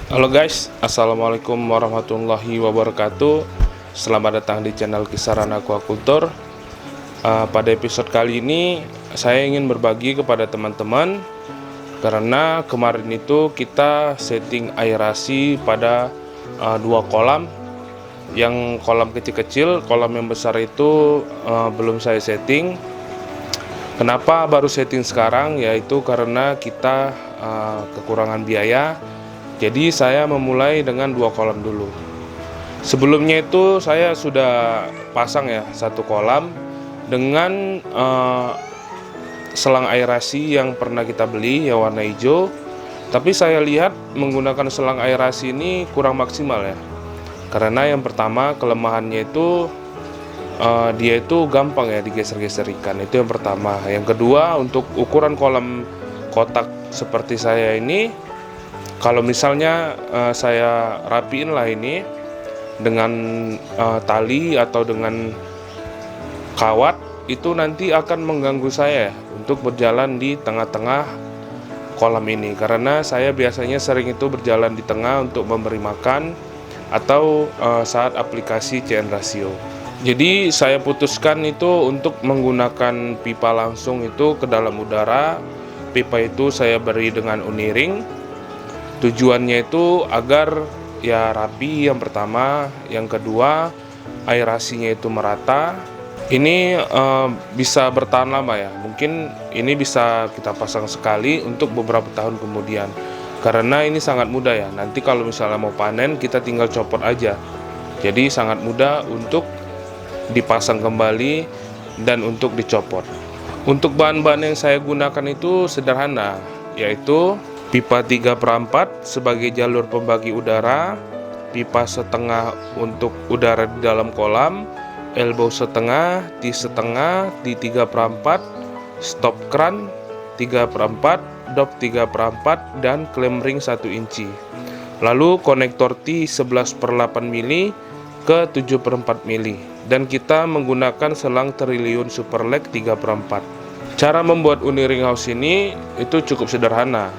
Halo guys, Assalamualaikum warahmatullahi wabarakatuh. Selamat datang di channel Kisaran Aquaculture. Pada episode kali ini saya ingin berbagi kepada teman-teman, karena kemarin itu kita setting aerasi pada dua kolam. Yang kolam kecil-kecil, kolam yang besar itu belum saya setting. Kenapa baru setting sekarang? Yaitu karena kita kekurangan biaya. Jadi saya memulai dengan dua kolam dulu. Sebelumnya itu saya sudah pasang ya satu kolam dengan selang aerasi yang pernah kita beli yang warna hijau. Tapi saya lihat menggunakan selang aerasi ini kurang maksimal ya. Karena yang pertama kelemahannya itu dia itu gampang ya digeser-geser ikan. Itu yang pertama. Yang kedua, untuk ukuran kolam kotak seperti saya ini, kalau misalnya saya rapiin lah ini dengan tali atau dengan kawat, itu nanti akan mengganggu saya untuk berjalan di tengah-tengah kolam ini. Karena saya biasanya sering itu berjalan di tengah untuk memberi makan atau saat aplikasi CN Ratio. Jadi saya putuskan itu untuk menggunakan pipa langsung itu ke dalam udara. Pipa itu saya beri dengan uniring. Tujuannya itu agar ya rapi yang pertama, yang kedua aerasinya itu merata. Ini bisa bertahan lama ya. Mungkin ini bisa kita pasang sekali untuk beberapa tahun kemudian. Karena ini sangat mudah ya. Nanti kalau misalnya mau panen kita tinggal copot aja. Jadi sangat mudah untuk dipasang kembali dan untuk dicopot. Untuk bahan-bahan yang saya gunakan itu sederhana, yaitu pipa 3/4 sebagai jalur pembagi udara, pipa setengah untuk udara di dalam kolam, elbow setengah, T setengah, T 3/4, stop kran 3/4, dop 3/4, dan klem ring 1 inci. Lalu konektor T 11/8 mili ke 7/4 mili, dan kita menggunakan selang Trillium Super Leg 3/4. Cara membuat uniring house ini itu cukup sederhana.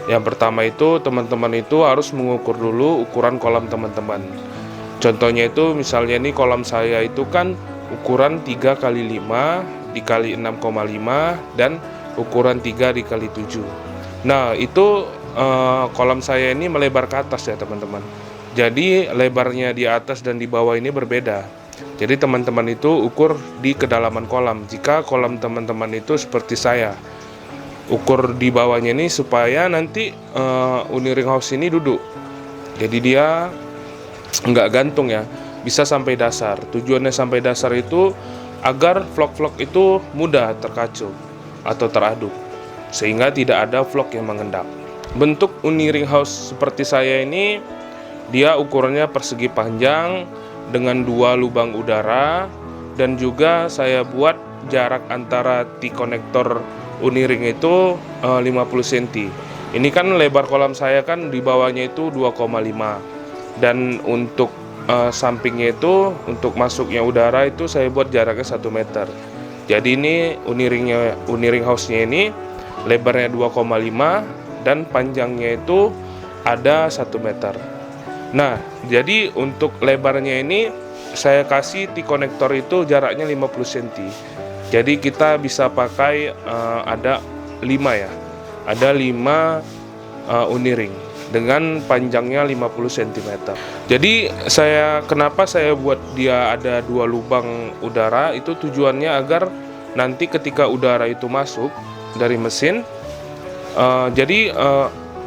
Yang pertama itu teman-teman itu harus mengukur dulu ukuran kolam teman-teman. Contohnya itu misalnya ini kolam saya itu kan ukuran 3x5 dikali 6,5 dan ukuran 3 dikali 7. Nah itu kolam saya ini melebar ke atas ya teman-teman. Jadi lebarnya di atas dan di bawah ini berbeda. Jadi teman-teman itu ukur di kedalaman kolam. Jika kolam teman-teman itu seperti saya, ukur di bawahnya ini supaya nanti uniring house ini duduk. Jadi dia nggak gantung ya, bisa sampai dasar. Tujuannya sampai dasar itu agar vlog-vlog itu mudah terkacup atau teraduk, sehingga tidak ada vlog yang mengendap. Bentuk uniring house seperti saya ini, dia ukurannya persegi panjang dengan 2 lubang udara, dan juga saya buat jarak antara T-konektor uniring itu 50 cm. Ini kan lebar kolam saya kan di bawahnya itu 2,5, dan untuk sampingnya itu untuk masuknya udara itu saya buat jaraknya 1 meter. Jadi ini uniring house-nya ini lebarnya 2,5 dan panjangnya itu ada 1 meter. Nah, jadi untuk lebarnya ini saya kasih T-konektor itu jaraknya 50 cm. Jadi kita bisa pakai ada 5 ya. Ada 5 uniring dengan panjangnya 50 cm. Jadi kenapa saya buat dia ada 2 lubang udara, itu tujuannya agar nanti ketika udara itu masuk dari mesin, jadi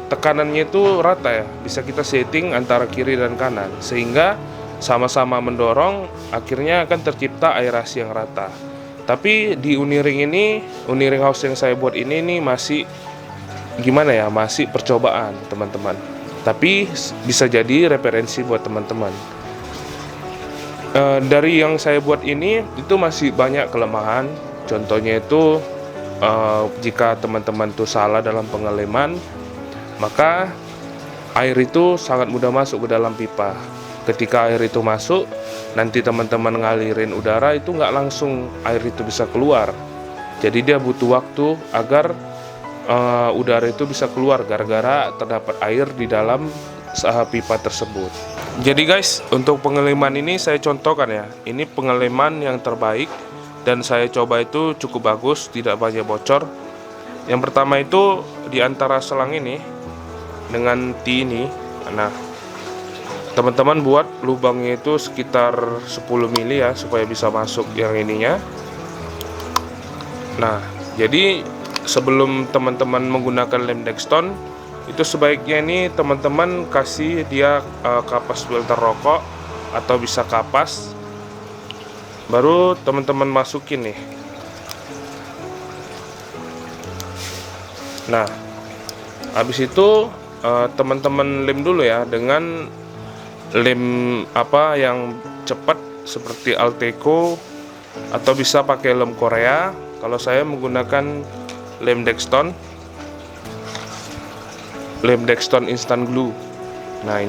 tekanannya itu rata ya. Bisa kita setting antara kiri dan kanan sehingga sama-sama mendorong, akhirnya akan tercipta aerasi yang rata. Tapi di uniring house yang saya buat ini masih gimana ya, masih percobaan teman-teman. Tapi bisa jadi referensi buat teman-teman. Dari yang saya buat ini itu masih banyak kelemahan. Contohnya itu jika teman-teman tuh salah dalam pengeleman, maka air itu sangat mudah masuk ke dalam pipa. Ketika air itu masuk, nanti teman-teman ngalirin udara itu nggak langsung air itu bisa keluar. Jadi dia butuh waktu agar udara itu bisa keluar gara-gara terdapat air di dalam pipa tersebut. Jadi guys, untuk pengeleman ini saya contohkan ya. Ini pengeleman yang terbaik dan saya coba itu cukup bagus, tidak banyak bocor. Yang pertama itu di antara selang ini dengan T ini. Nah, teman-teman buat lubangnya itu sekitar 10 mili ya, supaya bisa masuk yang ininya. Nah, jadi sebelum teman-teman menggunakan lem Dexton, itu sebaiknya ini teman-teman kasih dia kapas filter rokok atau bisa kapas, baru teman-teman masukin nih. Nah, habis itu teman-teman lem dulu ya dengan lem apa yang cepat seperti Alteco atau bisa pakai lem Korea. Kalau saya menggunakan lem Dexton instant glue. Nah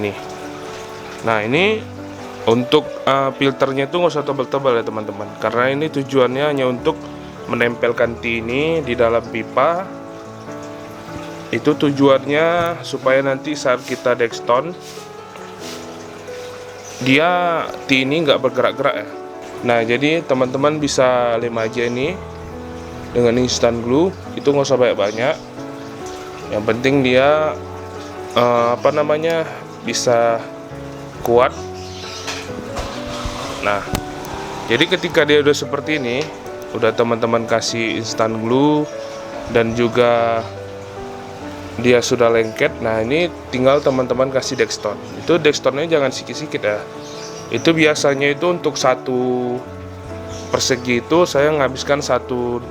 ini untuk filternya itu nggak usah tebal-tebal ya teman-teman, karena ini tujuannya hanya untuk menempelkan T ini di dalam pipa. Itu tujuannya supaya nanti saat kita Dexton dia T ini nggak bergerak-gerak ya. Nah, jadi teman-teman bisa lem aja ini dengan instant glue, itu nggak usah banyak-banyak. Yang penting dia bisa kuat. Nah, jadi ketika dia udah seperti ini, udah teman-teman kasih instant glue dan juga dia sudah lengket. Nah, ini tinggal teman-teman kasih Dexton. Itu Dextonnya jangan sikit-sikit ya. Itu biasanya itu untuk satu persegi itu saya menghabiskan satu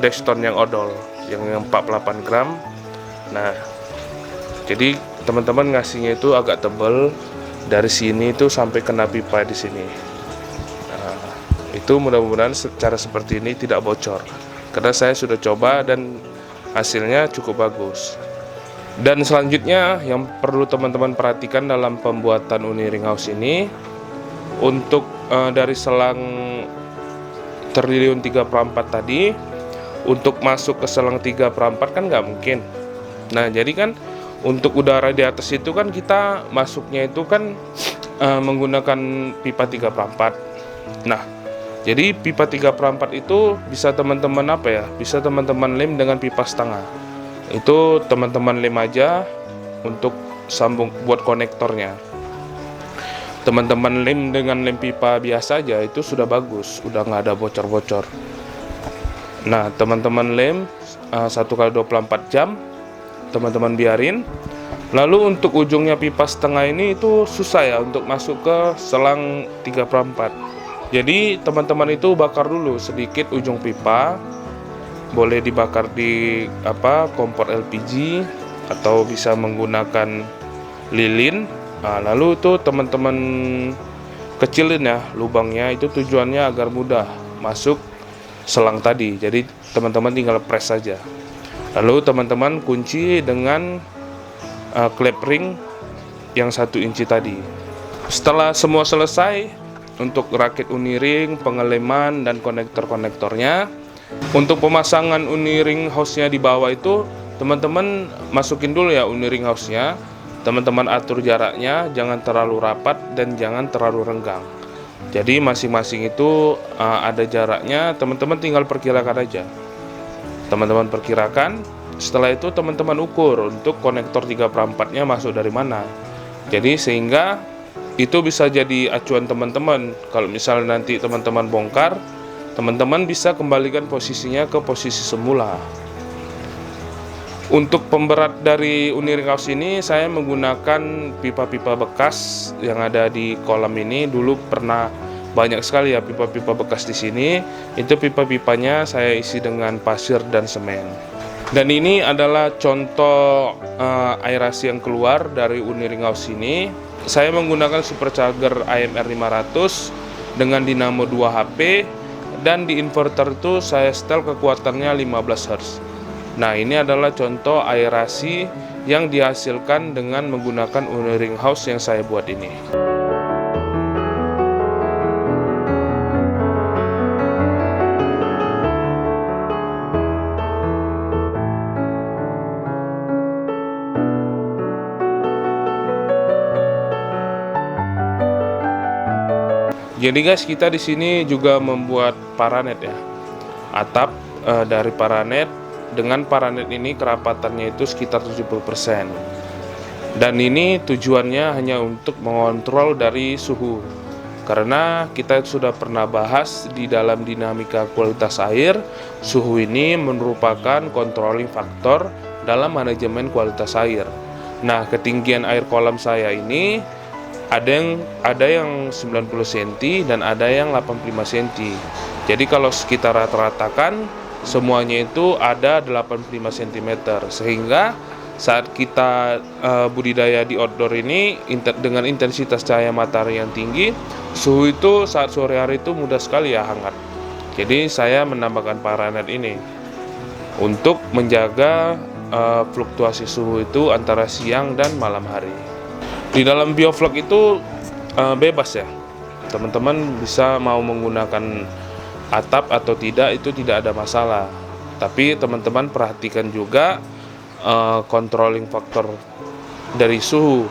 Dexton yang odol yang 48 gram. Nah, jadi teman-teman ngasihnya itu agak tebal dari sini itu sampai kena pipa di sini. Nah, itu mudah-mudahan cara seperti ini tidak bocor, karena saya sudah coba dan hasilnya cukup bagus. Dan selanjutnya yang perlu teman-teman perhatikan dalam pembuatan uni ring house ini, untuk dari selang triliun 3/4 tadi untuk masuk ke selang 3/4 kan nggak mungkin. Nah, jadi kan untuk udara di atas itu kan kita masuknya itu kan menggunakan pipa 3/4. Nah, jadi pipa 3/4 itu bisa teman-teman bisa teman-teman lem dengan pipa setengah. Itu teman-teman lem aja untuk sambung buat konektornya. Teman-teman lem dengan lem pipa biasa aja itu sudah bagus, udah nggak ada bocor-bocor. Nah, teman-teman lem 1x24 jam, teman-teman biarin. Lalu untuk ujungnya pipa setengah ini itu susah ya untuk masuk ke selang 3/4. Jadi teman-teman itu bakar dulu sedikit ujung pipa, boleh dibakar di kompor LPG atau bisa menggunakan lilin. Nah, lalu itu teman-teman kecilin ya lubangnya, itu tujuannya agar mudah masuk selang tadi. Jadi teman-teman tinggal press saja. Lalu teman-teman kunci dengan klep ring yang 1 inci tadi. Setelah semua selesai untuk rakit uni ring, pengeleman dan konektor-konektornya, untuk pemasangan uni ring house-nya di bawah itu teman-teman masukin dulu ya uni ring house-nya. Teman-teman atur jaraknya, jangan terlalu rapat dan jangan terlalu renggang. Jadi masing-masing itu ada jaraknya, teman-teman tinggal perkirakan aja. Teman-teman perkirakan, setelah itu teman-teman ukur untuk konektor 3/4-nya masuk dari mana. Jadi sehingga itu bisa jadi acuan teman-teman. Kalau misalnya nanti teman-teman bongkar, teman-teman bisa kembalikan posisinya ke posisi semula. Untuk pemberat dari uni ring house ini saya menggunakan pipa-pipa bekas yang ada di kolam ini. Dulu pernah banyak sekali ya pipa-pipa bekas di sini. Itu pipa-pipanya saya isi dengan pasir dan semen. Dan ini adalah contoh aerasi yang keluar dari uni ring house ini. Saya menggunakan supercharger AMR 500 dengan dinamo 2 HP, dan di inverter itu saya setel kekuatannya 15 Hz. Nah, ini adalah contoh aerasi yang dihasilkan dengan menggunakan uni ring house yang saya buat ini. Jadi guys, kita di sini juga membuat paranet ya. Atap dari paranet. Dengan paranet ini kerapatannya itu sekitar 70%. Dan ini tujuannya hanya untuk mengontrol dari suhu. Karena kita sudah pernah bahas di dalam dinamika kualitas air, suhu ini merupakan controlling factor dalam manajemen kualitas air. Nah, ketinggian air kolam saya ini ada yang 90 cm dan ada yang 85 cm. Jadi kalau kita rata-ratakan semuanya itu ada 85 cm, sehingga saat kita budidaya di outdoor ini dengan intensitas cahaya matahari yang tinggi, suhu itu saat sore hari itu mudah sekali ya hangat. Jadi saya menambahkan paranet ini untuk menjaga fluktuasi suhu itu antara siang dan malam hari. Di dalam biovlog itu bebas ya, teman-teman bisa mau menggunakan atap atau tidak, itu tidak ada masalah. Tapi teman-teman perhatikan juga controlling faktor dari suhu.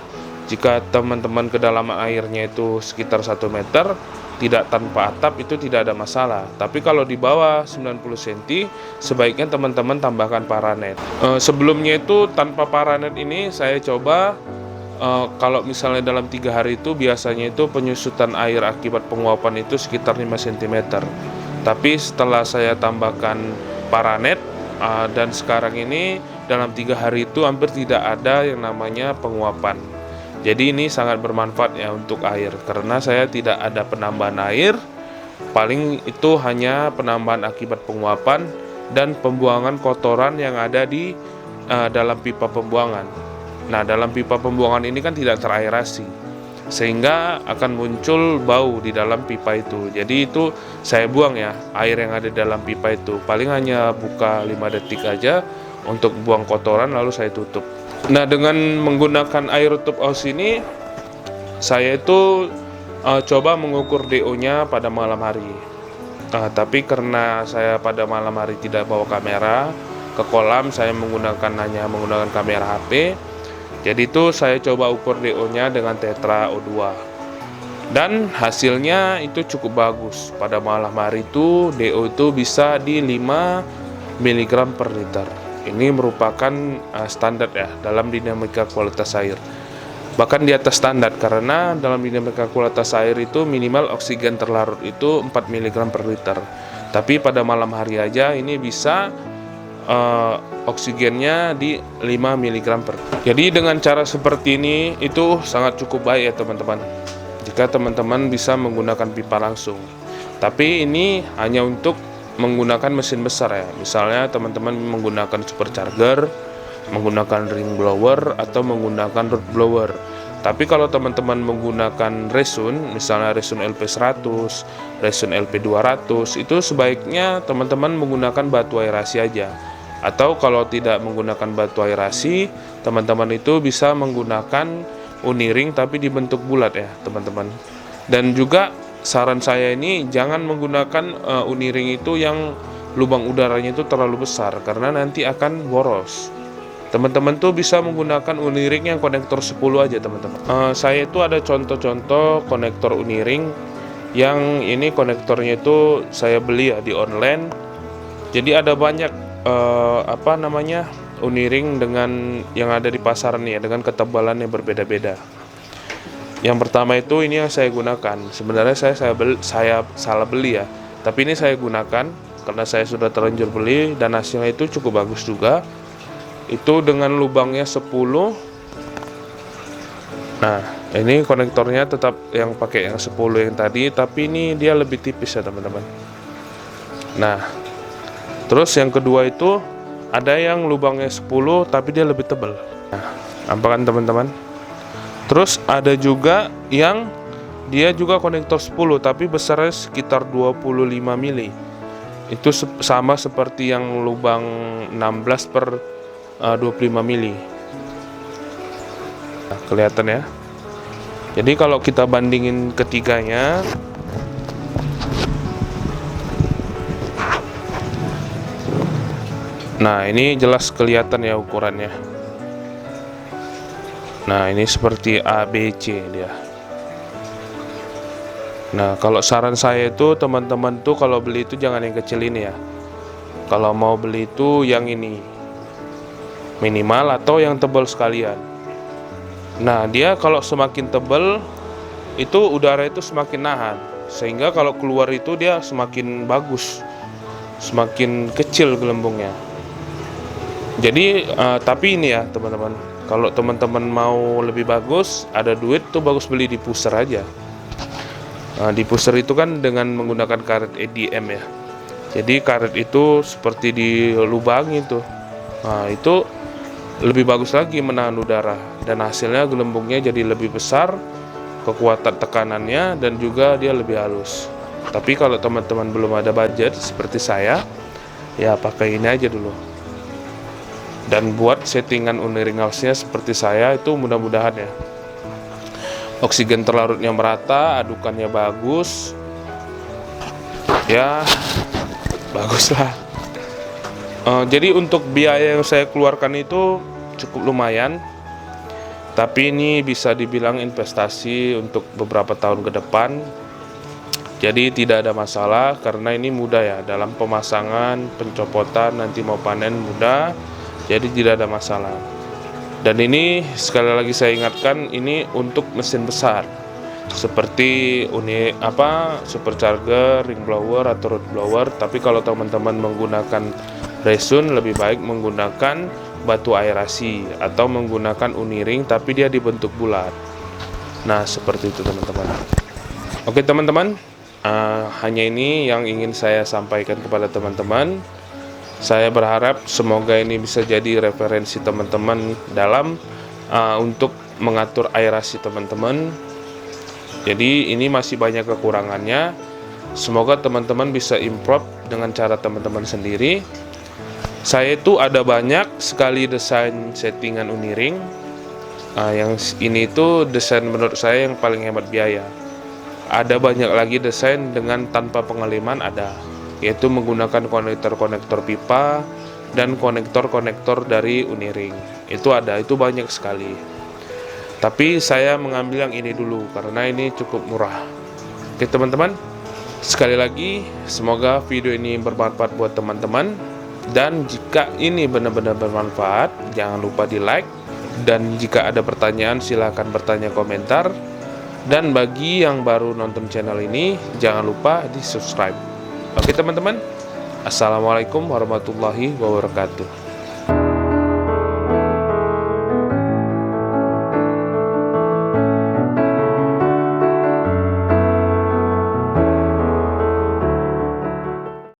Jika teman-teman kedalaman airnya itu sekitar 1 meter, tidak tanpa atap, itu tidak ada masalah. Tapi kalau di bawah 90 cm, sebaiknya teman-teman tambahkan paranet. Sebelumnya itu tanpa paranet ini saya coba, kalau misalnya dalam 3 hari itu biasanya itu penyusutan air akibat penguapan itu sekitar 5 cm. Tapi setelah saya tambahkan paranet dan sekarang ini dalam 3 hari itu hampir tidak ada yang namanya penguapan. Jadi ini sangat bermanfaat ya untuk air, karena saya tidak ada penambahan air, paling itu hanya penambahan akibat penguapan dan pembuangan kotoran yang ada di dalam pipa pembuangan. Nah, dalam pipa pembuangan ini kan tidak teraerasi, sehingga akan muncul bau di dalam pipa itu. Jadi itu saya buang ya, air yang ada di dalam pipa itu. Paling hanya buka 5 detik aja untuk buang kotoran, lalu saya tutup. Nah, dengan menggunakan air tutup aus ini, saya itu coba mengukur DO-nya pada malam hari. Tapi karena saya pada malam hari tidak bawa kamera ke kolam, saya hanya menggunakan kamera HP. Jadi itu saya coba ukur DO-nya dengan Tetra O2. Dan hasilnya itu cukup bagus. Pada malam hari itu DO itu bisa di 5 mg per liter. Ini merupakan standar ya dalam dinamika kualitas air. Bahkan di atas standar, karena dalam dinamika kualitas air itu minimal oksigen terlarut itu 4 mg per liter. Tapi pada malam hari aja ini bisa oksigennya di 5 mg per. Jadi dengan cara seperti ini itu sangat cukup baik ya teman-teman, jika teman-teman bisa menggunakan pipa langsung. Tapi ini hanya untuk menggunakan mesin besar ya. Misalnya teman-teman menggunakan supercharger, menggunakan ring blower, atau menggunakan root blower. Tapi kalau teman-teman menggunakan resun, misalnya resun LP100, resun LP200, itu sebaiknya teman-teman menggunakan batu aerasi aja. Atau kalau tidak menggunakan batu aerasi, teman-teman itu bisa menggunakan uniring tapi dibentuk bulat ya teman-teman. Dan juga saran saya ini jangan menggunakan uniring itu yang lubang udaranya itu terlalu besar, karena nanti akan boros. Teman-teman tuh bisa menggunakan uniring yang konektor 10 aja teman-teman. Saya itu ada contoh-contoh konektor uniring yang ini konektornya itu saya beli ya di online. Jadi ada banyak uniring dengan yang ada di pasaran ya, dengan ketebalan yang berbeda-beda. Yang pertama itu ini yang saya gunakan. Sebenarnya saya salah beli ya, tapi ini saya gunakan karena saya sudah terlanjur beli dan hasilnya itu cukup bagus juga. Itu dengan lubangnya 10. Nah, ini konektornya tetap yang pakai yang 10 yang tadi, tapi ini dia lebih tipis ya teman-teman. Nah, terus yang kedua itu ada yang lubangnya 10 tapi dia lebih tebal. Nah, nampak kan teman-teman? Terus ada juga yang dia juga konektor 10 tapi besarnya sekitar 25 mili. Itu sama seperti yang lubang 16 per 25 mili. Nah, kelihatan ya. Jadi kalau kita bandingin ketiganya, nah ini jelas kelihatan ya ukurannya. Nah ini seperti ABC dia. Nah, kalau saran saya itu teman-teman tuh kalau beli itu jangan yang kecil ini ya. Kalau mau beli itu yang ini minimal atau yang tebal sekalian. Nah, dia kalau semakin tebal itu udara itu semakin nahan, sehingga kalau keluar itu dia semakin bagus, semakin kecil gelembungnya. Jadi tapi ini ya teman-teman, kalau teman-teman mau lebih bagus, ada duit tuh bagus beli diffuser aja. Diffuser itu kan dengan menggunakan karet EDM ya. Jadi karet itu seperti dilubangi tuh. Nah, itu lebih bagus lagi menahan udara dan hasilnya gelembungnya jadi lebih besar, kekuatan tekanannya, dan juga dia lebih halus. Tapi kalau teman-teman belum ada budget seperti saya, ya pakai ini aja dulu. Dan buat settingan uniring house-nya seperti saya itu mudah-mudahan ya. Oksigen terlarutnya merata, adukannya bagus. Ya, baguslah. Jadi untuk biaya yang saya keluarkan itu cukup lumayan. Tapi ini bisa dibilang investasi untuk beberapa tahun ke depan. Jadi tidak ada masalah karena ini mudah ya, dalam pemasangan, pencopotan, nanti mau panen mudah. Jadi tidak ada masalah. Dan ini sekali lagi saya ingatkan, ini untuk mesin besar seperti supercharger, ring blower atau root blower. Tapi kalau teman-teman menggunakan resun, lebih baik menggunakan batu aerasi atau menggunakan uniring tapi dia dibentuk bulat. Nah, seperti itu teman-teman. Oke teman-teman, hanya ini yang ingin saya sampaikan kepada teman-teman. Saya berharap semoga ini bisa jadi referensi teman-teman dalam untuk mengatur aerasi teman-teman. Jadi ini masih banyak kekurangannya. Semoga teman-teman bisa improve dengan cara teman-teman sendiri. Saya itu ada banyak sekali desain settingan uniring. Yang ini itu desain menurut saya yang paling hemat biaya. Ada banyak lagi desain dengan tanpa pengeliman ada, yaitu menggunakan konektor-konektor pipa dan konektor-konektor dari uniring. Itu ada, itu banyak sekali. Tapi saya mengambil yang ini dulu karena ini cukup murah. Oke teman-teman, sekali lagi semoga video ini bermanfaat buat teman-teman. Dan jika ini benar-benar bermanfaat, jangan lupa di like. Dan jika ada pertanyaan silahkan bertanya komentar. Dan bagi yang baru nonton channel ini, jangan lupa di subscribe. Oke teman-teman, assalamualaikum warahmatullahi wabarakatuh.